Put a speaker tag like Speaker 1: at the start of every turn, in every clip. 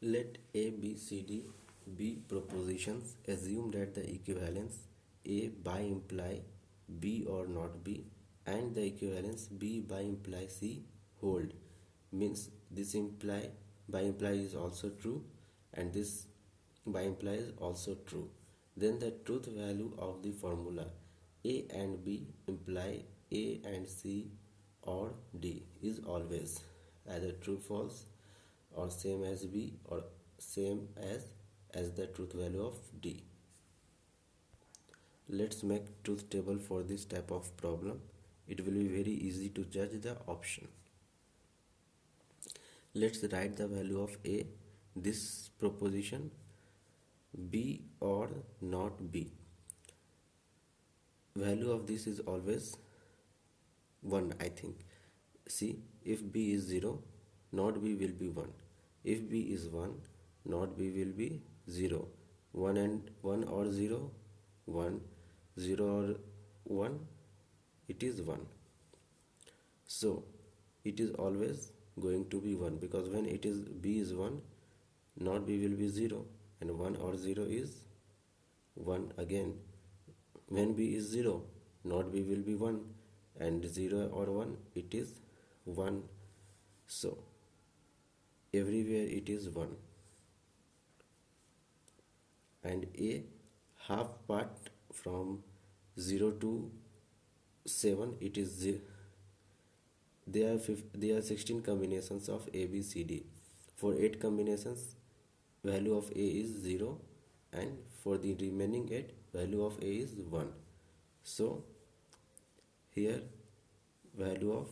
Speaker 1: Let A, B, C, D be propositions. Assume that the equivalence A by imply B or not B and the equivalence B by imply C hold. Means this imply by imply is also true and this by imply is also true. Then the truth value of the formula A and B imply A and C or D is always either true false or same as B or same as the truth value of D. Let's make truth table for this type of problem. It will be very easy to judge the option. Let's write the value of A, this proposition, B or not B. Value of this is always 1, I think. See, if B is 0, not B will be 1. If B is 1, not B will be 0. 1 and 1 or 0, 1, 0 or 1, it is 1. So, it is always going to be 1 because when it is B is 1, not B will be 0 and 1 or 0 is 1 again. When B is 0, not B will be 1 and 0 or 1 it is 1. So everywhere it is 1 and A half part from 0 to 7 it is 0. There are 16 combinations of A, B, C, D. For 8 combinations value of A is 0 and for the remaining 8 value of A is 1. So here value of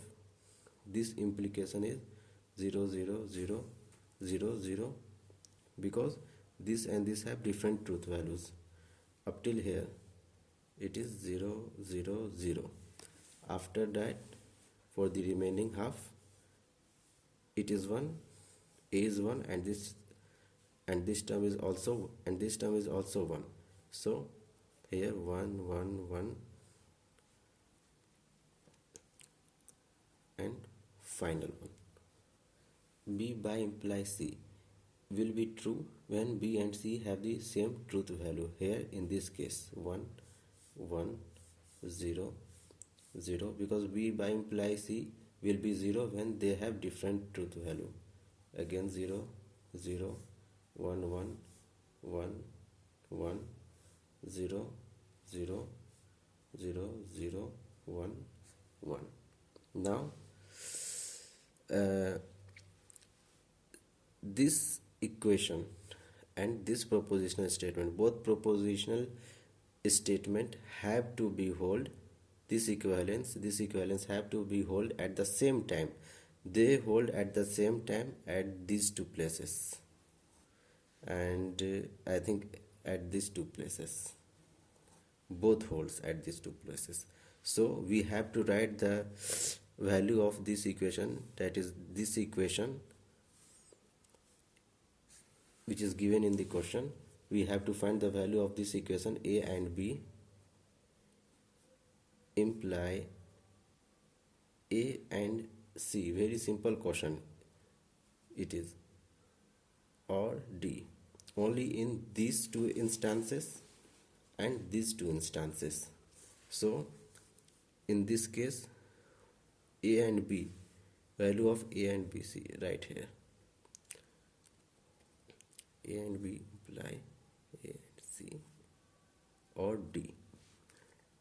Speaker 1: this implication is 0 0 0 0 0 because this and this have different truth values. Up till here it is 0 0 0. After that for the remaining half it is 1, A is 1 and this term is also 1. So here 1 1 1 and final one. B by imply C will be true when B and C have the same truth value. Here in this case 1 1 0 0 because B by imply C will be 0 when they have different truth value. Again 0 0 1 1 1 1 0 0 0 0 1 1. Now this equation and this propositional statement, both propositional statement have to be hold. This equivalence have to be hold at the same time. They hold at the same time at these two places and I think at these two places both holds at these two places. So we have to write the value of this equation, that is this equation which is given in the question. We have to find the value of this equation A and B imply A and C. Very simple question it is, or D. Only in these two instances and these two instances. So in this case A and B, value of A and B, C right here. A and B imply A and C or D.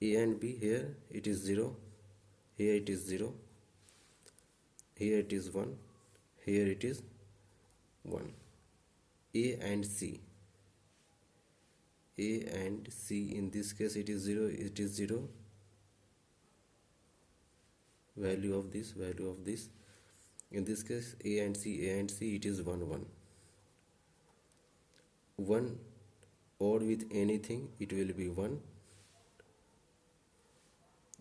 Speaker 1: A and B, here it is 0, here it is 0, here it is 1, here it is 1. A and C, A and C, in this case it is 0, it is 0, value of this, value of this. In this case A and C, it is 1 1. 1 or with anything it will be 1,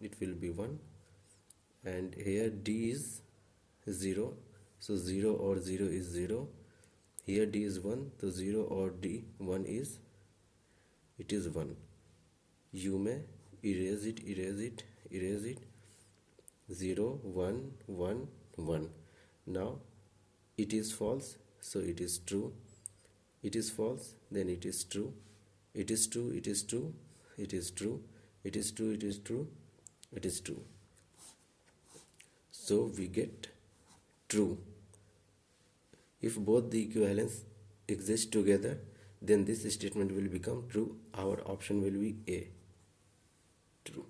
Speaker 1: it will be 1 and here D is 0, so 0 or 0 is 0. Here D is 1, so 0 or D 1 is, it is 1. You may erase it, erase it, erase it. 0 1 1 1. Now it is false, so it is true. It is false, then it is true. It is true, it is true, it is true, it is true, it is true, it is true. So we get true. If both the equivalents exist together, then this statement will become true. Our option will be A, true.